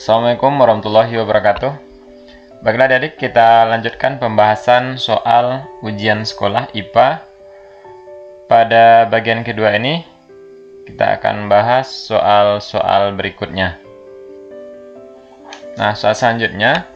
Assalamualaikum warahmatullahi wabarakatuh. Baiklah adik, kita lanjutkan pembahasan soal ujian sekolah IPA. Pada bagian kedua ini, kita akan bahas soal-soal berikutnya. Nah, soal selanjutnya,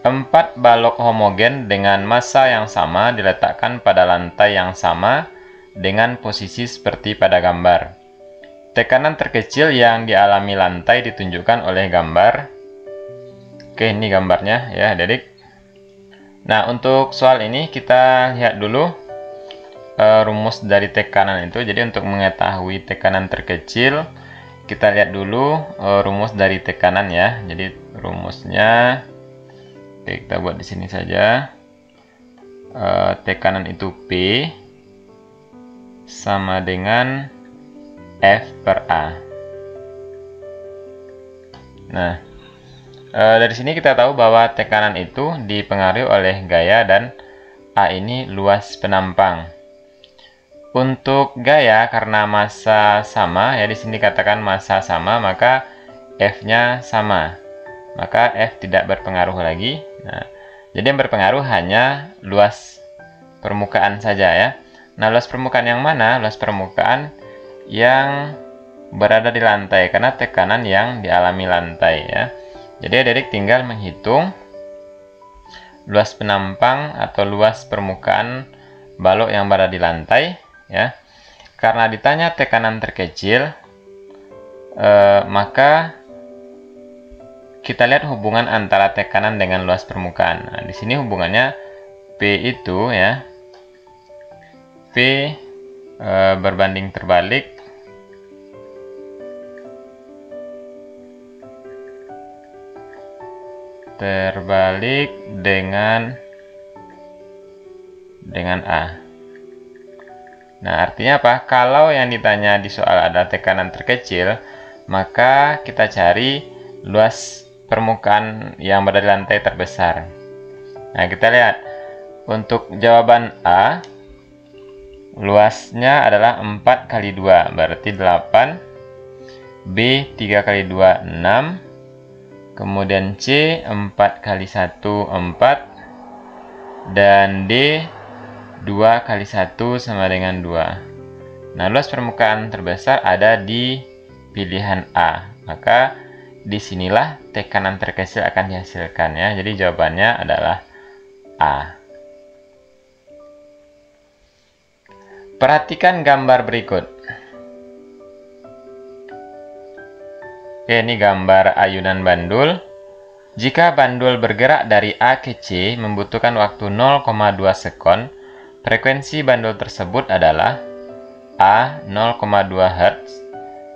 4 balok homogen dengan massa yang sama diletakkan pada lantai yang sama dengan posisi seperti pada gambar. Tekanan terkecil yang dialami lantai ditunjukkan oleh gambar. Oke, ini gambarnya ya, adik. Nah, untuk soal ini kita lihat dulu rumus dari tekanan itu. Jadi untuk mengetahui tekanan terkecil, kita lihat dulu rumus dari tekanan ya. Jadi rumusnya, oke, kita buat di sini saja. Tekanan itu P sama dengan F per A. Nah, dari sini kita tahu bahwa tekanan itu dipengaruhi oleh gaya dan A ini luas penampang. Untuk gaya, karena massa sama, ya di sini katakan massa sama, maka F-nya sama. Maka F tidak berpengaruh lagi. Nah, jadi yang berpengaruh hanya luas permukaan saja ya. Nah, luas permukaan yang mana? Luas permukaan yang berada di lantai, karena tekanan yang dialami lantai ya. Jadi adik tinggal menghitung luas penampang atau luas permukaan balok yang berada di lantai ya. Karena ditanya tekanan terkecil, maka kita lihat hubungan antara tekanan dengan luas permukaan. Nah, di sini hubungannya P itu ya, P berbanding terbalik dengan A. Nah, artinya apa? Kalau yang ditanya di soal ada tekanan terkecil, maka kita cari luas permukaan yang berada di lantai terbesar. Nah, kita lihat untuk jawaban A, luasnya adalah 4 kali 2, berarti 8. B 3 kali 2, 6. Kemudian C 4 kali 1, 4. Dan D 2 kali 1 sama dengan 2. Nah, luas permukaan terbesar ada di pilihan A. Maka disinilah tekanan terkecil akan dihasilkan ya. Jadi jawabannya adalah A. Perhatikan gambar berikut. Oke, ini gambar ayunan bandul. Jika bandul bergerak dari A ke C membutuhkan waktu 0,2 sekon, frekuensi bandul tersebut adalah A 0,2 Hz,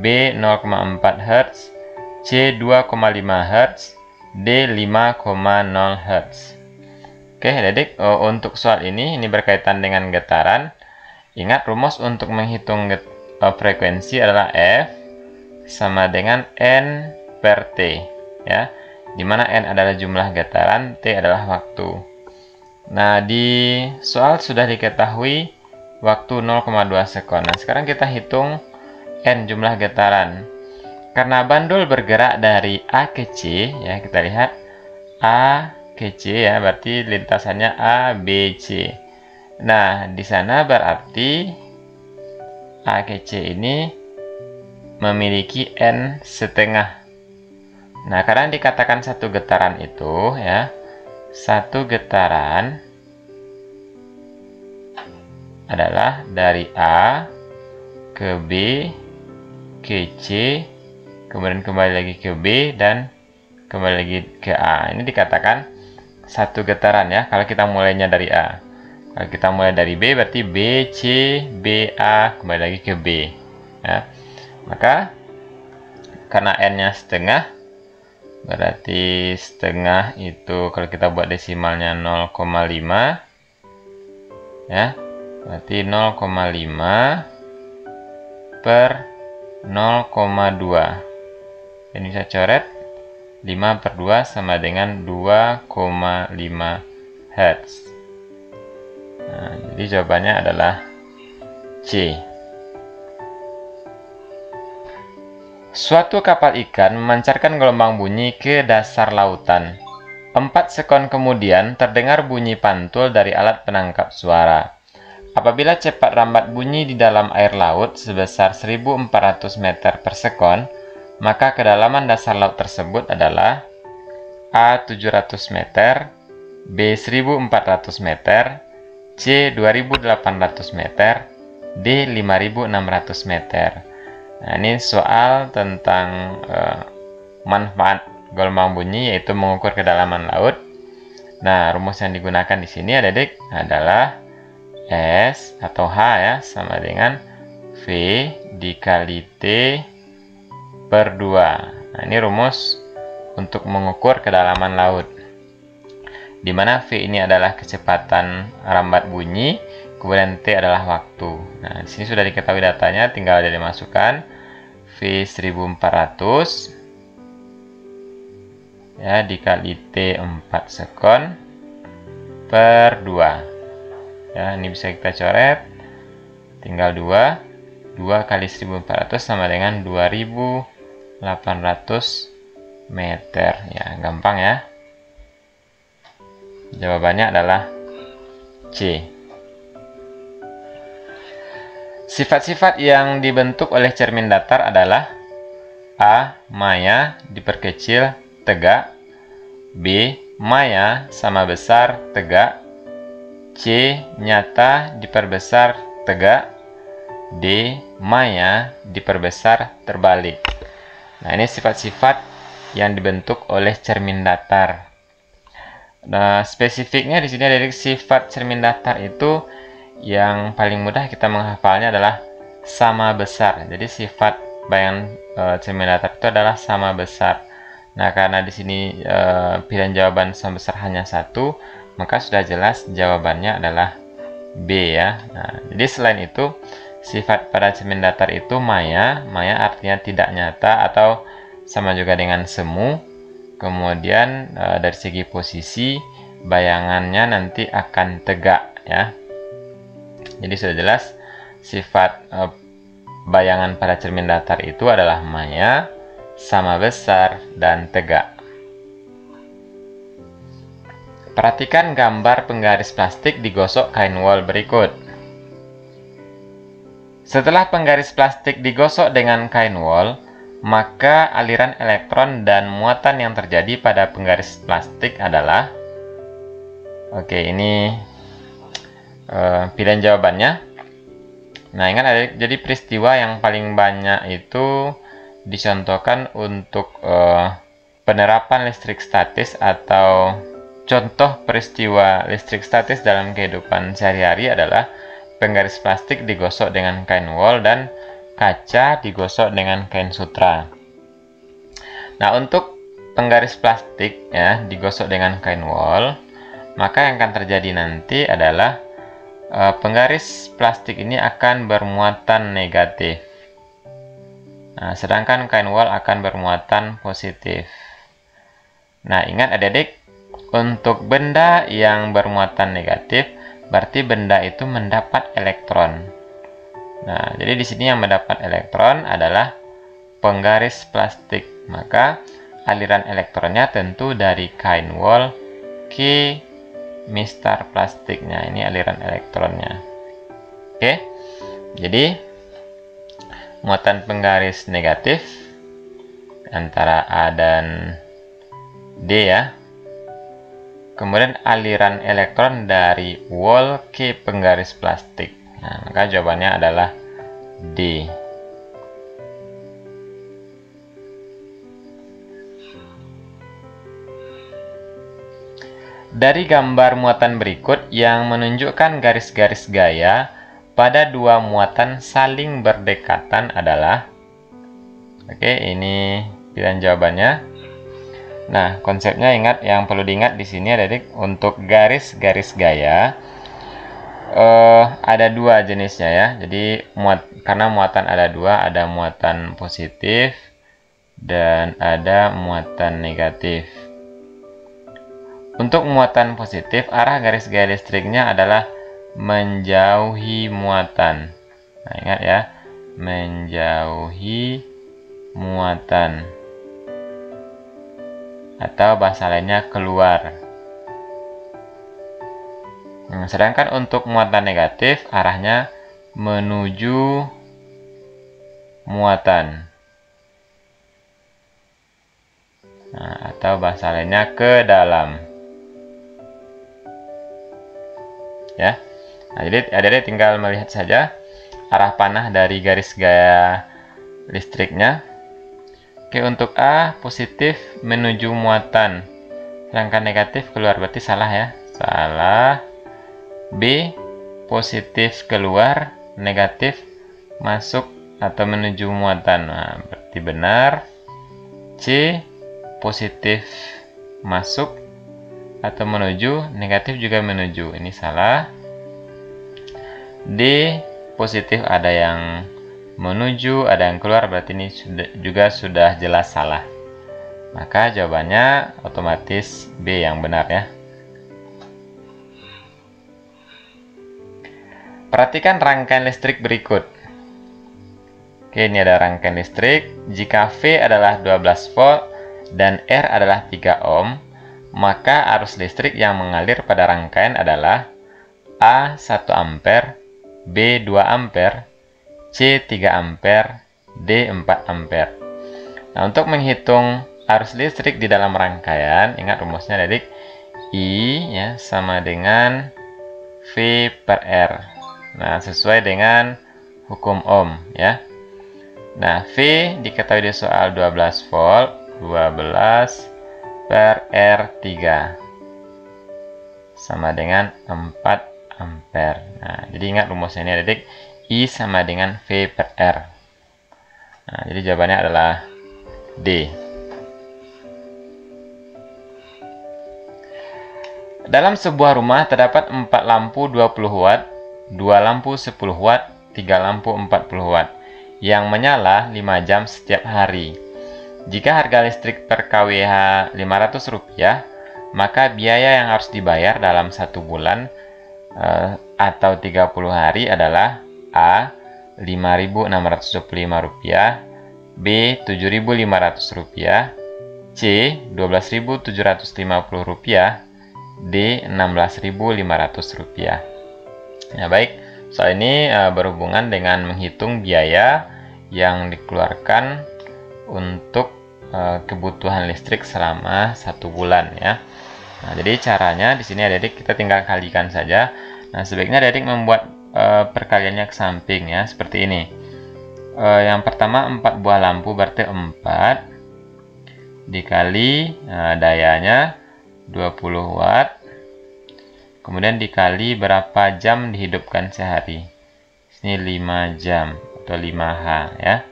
B 0,4 Hz, C 2,5 Hz, D 5,0 Hz. Oke, adik, untuk soal ini berkaitan dengan getaran. Ingat, rumus untuk menghitung frekuensi adalah F sama dengan N per T ya, dimana N adalah jumlah getaran, T adalah waktu. Nah, di soal sudah diketahui waktu 0,2 sekon. Nah, sekarang kita hitung N jumlah getaran. Karena bandul bergerak dari A ke C ya, kita lihat A ke C ya, berarti lintasannya A, B, C. Nah, di sana berarti A ke C ini memiliki N setengah. Nah, karena dikatakan satu getaran itu ya, satu getaran adalah dari A ke B ke C, kemudian kembali lagi ke B dan kembali lagi ke A. Ini dikatakan satu getaran ya, kalau kita mulainya dari A. Kalau kita mulai dari B berarti B, C, B, A, kembali lagi ke B ya. Maka karena N-nya setengah, berarti setengah itu kalau kita buat desimalnya 0,5 ya, berarti 0,5 per 0,2. Ini saya coret 5 per 2 sama dengan 2,5 Hz. Nah, jadi jawabannya adalah C. Suatu kapal ikan memancarkan gelombang bunyi ke dasar lautan. 4 sekon kemudian terdengar bunyi pantul dari alat penangkap suara. Apabila cepat rambat bunyi di dalam air laut sebesar 1400 meter per sekon, maka kedalaman dasar laut tersebut adalah A 700 meter, B 1400 meter, C 2800 meter, D 5600 meter. Nah, ini soal tentang manfaat gelombang bunyi, yaitu mengukur kedalaman laut. Nah, rumus yang digunakan di sini adik adalah S atau H ya, sama dengan V dikali T per 2. Nah, ini rumus untuk mengukur kedalaman laut, di mana V ini adalah kecepatan rambat bunyi, kemudian T adalah waktu. Nah, di sini sudah diketahui datanya, tinggal jadi masukkan V 1400 ya dikali T 4 sekon per 2. Ya, ini bisa kita coret. Tinggal 2 kali 1400 sama dengan 2800 meter. Ya, gampang ya. Jawabannya adalah C. Sifat-sifat yang dibentuk oleh cermin datar adalah A. Maya diperkecil tegak, B. Maya sama besar tegak, C. Nyata diperbesar tegak, D. Maya diperbesar terbalik. Nah, ini sifat-sifat yang dibentuk oleh cermin datar. Nah, spesifiknya di sini ada sifat cermin datar itu yang paling mudah kita menghafalnya adalah sama besar. Jadi sifat bayangan cermin datar itu adalah sama besar. Nah, karena di sini pilihan jawaban sama besar hanya satu, maka sudah jelas jawabannya adalah B ya. Nah, jadi selain itu sifat pada cermin datar itu maya. Maya artinya tidak nyata atau sama juga dengan semu. Kemudian dari segi posisi bayangannya nanti akan tegak ya. Jadi sudah jelas sifat bayangan pada cermin datar itu adalah maya, sama besar, dan tegak. Perhatikan gambar penggaris plastik digosok kain wol berikut. Setelah penggaris plastik digosok dengan kain wol, maka aliran elektron dan muatan yang terjadi pada penggaris plastik adalah, oke, ini pilihan jawabannya. Nah, ingat adik, jadi peristiwa yang paling banyak itu dicontohkan untuk penerapan listrik statis atau contoh peristiwa listrik statis dalam kehidupan sehari-hari adalah penggaris plastik digosok dengan kain wol dan kaca digosok dengan kain sutra. Nah, untuk penggaris plastik ya digosok dengan kain wol, maka yang akan terjadi nanti adalah penggaris plastik ini akan bermuatan negatif. Nah, sedangkan kain wol akan bermuatan positif. Nah, ingat adik-adik, untuk benda yang bermuatan negatif, berarti benda itu mendapat elektron. Nah, jadi di sini yang mendapat elektron adalah penggaris plastik. Maka aliran elektronnya tentu dari kain wol ke mistar plastiknya. Ini aliran elektronnya. Oke, jadi muatan penggaris negatif antara A dan D ya. Kemudian aliran elektron dari wol ke penggaris plastik. Nah, maka jawabannya adalah D. Dari gambar muatan berikut yang menunjukkan garis-garis gaya pada dua muatan saling berdekatan adalah, oke, ini pilihan jawabannya. Nah, konsepnya ingat, yang perlu diingat di sini adalah untuk garis-garis gaya ada dua jenisnya ya. Jadi karena muatan ada dua, ada muatan positif dan ada muatan negatif. Untuk muatan positif, arah garis gaya listriknya adalah menjauhi muatan. Nah, ingat ya, menjauhi muatan, atau bahasa lainnya keluar. Sedangkan untuk muatan negatif arahnya menuju muatan, atau bahasa lainnya ke dalam. Ya. Nah, jadi adik-adik tinggal melihat saja arah panah dari garis gaya listriknya. Oke, untuk A positif menuju muatan, sedangkan negatif keluar, berarti salah ya. Salah. B positif keluar, negatif masuk atau menuju muatan. Nah, berarti benar. C positif masuk atau menuju, negatif juga menuju. Ini salah. D positif ada yang menuju, ada yang keluar, berarti ini juga sudah jelas salah. Maka jawabannya otomatis B yang benar ya. Perhatikan rangkaian listrik berikut. Oke, ini ada rangkaian listrik. Jika V adalah 12 volt dan R adalah 3 ohm, maka arus listrik yang mengalir pada rangkaian adalah A 1 ampere, B 2 ampere, C 3 ampere, D 4 ampere. Nah, untuk menghitung arus listrik di dalam rangkaian, ingat rumusnya adik, I ya sama dengan V per R. Nah, sesuai dengan hukum Ohm ya. Nah, V diketahui di soal 12 volt, 12 per R3 sama dengan 4 ampere. Nah, jadi ingat rumusnya ini adik, I sama dengan V per R. Nah, jadi jawabannya adalah D. Dalam sebuah rumah terdapat 4 lampu 20 watt, 2 lampu 10 watt, 3 lampu 40 watt yang menyala 5 jam setiap hari. Jika harga listrik per kWh Rp500, maka biaya yang harus dibayar dalam 1 bulan atau 30 hari adalah A. Rp5.625, B. Rp7.500, C. Rp12.750, D. Rp16.500. Ya baik, soal ini berhubungan dengan menghitung biaya yang dikeluarkan untuk kebutuhan listrik selama 1 bulan ya. Nah, jadi caranya di sini adik-adik kita tinggal kalikan saja. Nah, sebaiknya adik-adik membuat perkaliannya ke samping ya, seperti ini. Yang pertama 4 buah lampu berarti 4 dikali dayanya 20 watt. Kemudian dikali berapa jam dihidupkan sehari. Ini 5 jam atau 5H ya.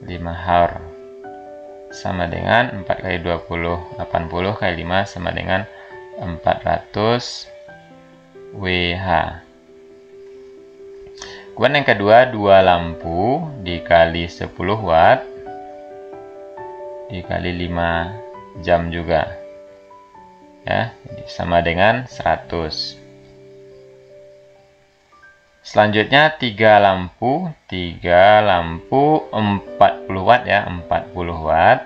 5 hour. Sama dengan 4 kali 20, 80 kali 5 sama dengan 400 WH. Kemudian yang kedua, 2 lampu dikali 10 watt dikali 5 jam juga ya, sama dengan 100. Selanjutnya 3 lampu 40 watt ya, 40 watt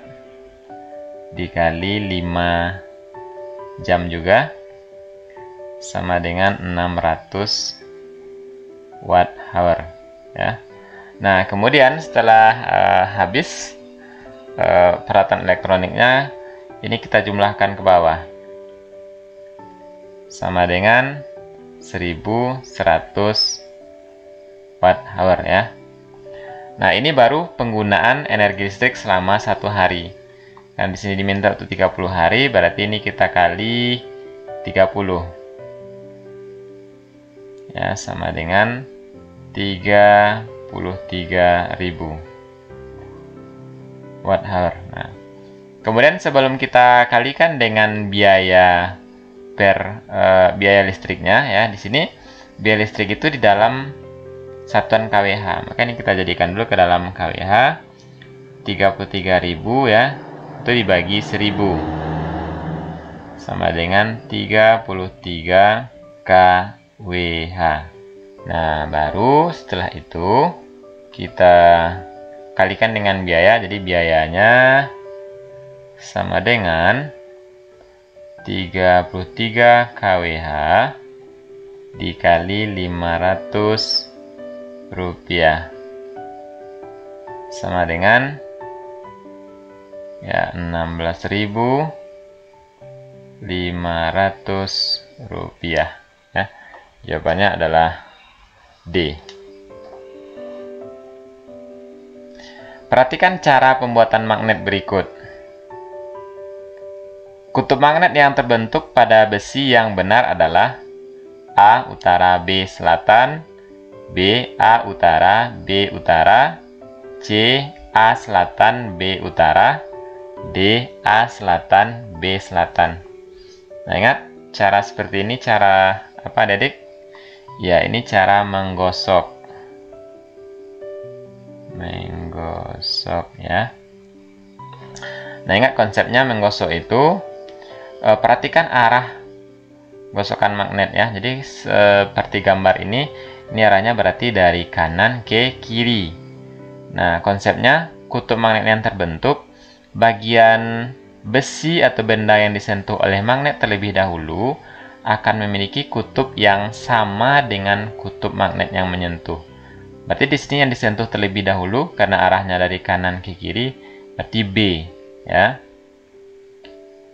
dikali 5 jam juga sama dengan 600 watt hour ya. Nah, kemudian setelah habis peralatan elektroniknya, ini kita jumlahkan ke bawah sama dengan 1100 watt hour ya. Nah, ini baru penggunaan energi listrik selama 1 hari. Dan di sini diminta untuk 30 hari, berarti ini kita kali 30. Ya, sama dengan 33.000 watt hour. Nah, kemudian sebelum kita kalikan dengan biaya biaya listriknya ya, di sini biaya listrik itu di dalam satuan kWh. Maka ini kita jadikan dulu ke dalam kWh. 33.000 ya, itu dibagi 1000 sama dengan 33 kWh. Nah, baru setelah itu kita kalikan dengan biaya. Jadi biayanya sama dengan 33 kWh dikali 500 rupiah sama dengan ya 16.500 rupiah ya. Jawabannya adalah D. Perhatikan cara pembuatan magnet berikut. Kutub magnet yang terbentuk pada besi yang benar adalah A utara B selatan, B A utara B utara, C A selatan B utara, D A selatan B selatan. Nah, ingat cara seperti ini cara apa, Adik? Ya, ini cara menggosok. Menggosok ya. Nah, ingat konsepnya menggosok itu perhatikan arah gosokan magnet ya. Jadi seperti gambar ini arahnya berarti dari kanan ke kiri. Nah, konsepnya kutub magnet yang terbentuk, bagian besi atau benda yang disentuh oleh magnet terlebih dahulu akan memiliki kutub yang sama dengan kutub magnet yang menyentuh. Berarti di sini yang disentuh terlebih dahulu karena arahnya dari kanan ke kiri, berarti B ya.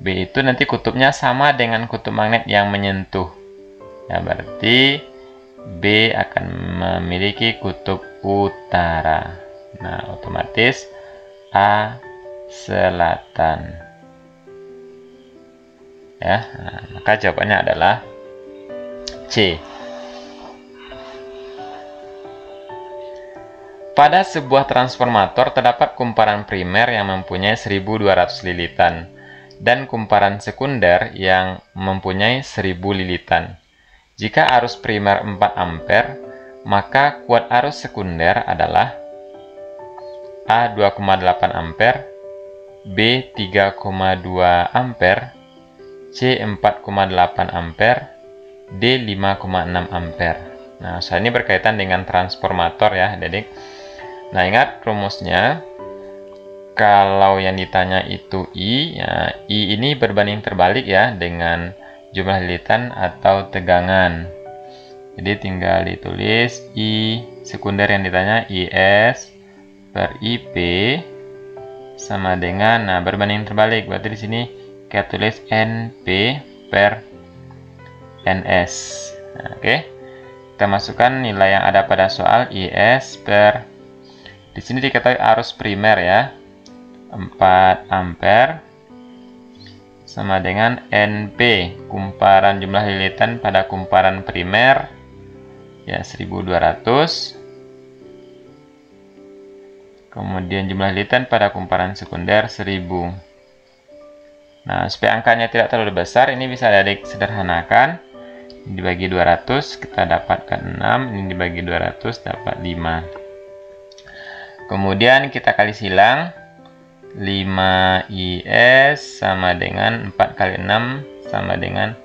B itu nanti kutubnya sama dengan kutub magnet yang menyentuh. Ya, berarti B akan memiliki kutub utara. Nah, otomatis A selatan. Ya, nah, maka jawabannya adalah C. Pada sebuah transformator terdapat kumparan primer yang mempunyai 1200 lilitan dan kumparan sekunder yang mempunyai 1000 lilitan. Jika arus primer 4 ampere, maka kuat arus sekunder adalah A 2,8 ampere, B 3,2 ampere, C 4,8 ampere, D 5,6 ampere. Nah, soal ini berkaitan dengan transformator ya, Adik. Nah, ingat rumusnya. Kalau yang ditanya itu I, ya, I ini berbanding terbalik ya dengan jumlah lilitan atau tegangan. Jadi tinggal ditulis I sekunder yang ditanya IS per IP sama dengan, nah berbanding terbalik. Berarti di sini kita tulis NP per NS. Nah, oke. Kita masukkan nilai yang ada pada soal IS per, di sini diketahui arus primer ya, 4 ampere sama dengan NP, kumparan jumlah lilitan pada kumparan primer ya 1200, kemudian jumlah lilitan pada kumparan sekunder 1000. Nah, supaya angkanya tidak terlalu besar, ini bisa Adik sederhanakan. Ini dibagi 200 kita dapatkan 6, ini dibagi 200 dapat 5. Kemudian kita kali silang, 5 IS sama dengan 4 kali 6 sama dengan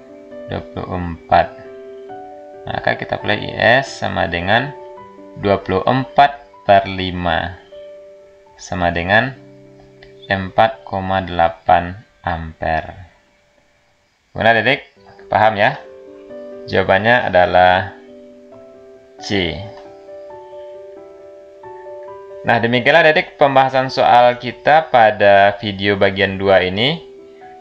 24. Maka kita pilih IS sama dengan 24 per 5 sama dengan 4,8 ampere. Benar, Adik? Paham ya? Jawabannya adalah C. Nah, demikianlah Adik pembahasan soal kita pada video bagian 2 ini.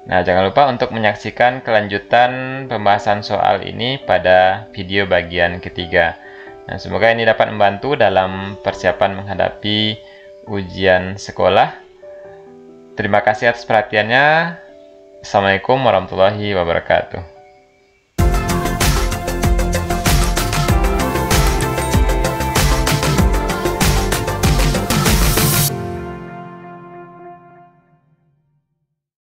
Nah, jangan lupa untuk menyaksikan kelanjutan pembahasan soal ini pada video bagian ketiga. Nah, semoga ini dapat membantu dalam persiapan menghadapi ujian sekolah. Terima kasih atas perhatiannya. Assalamualaikum warahmatullahi wabarakatuh.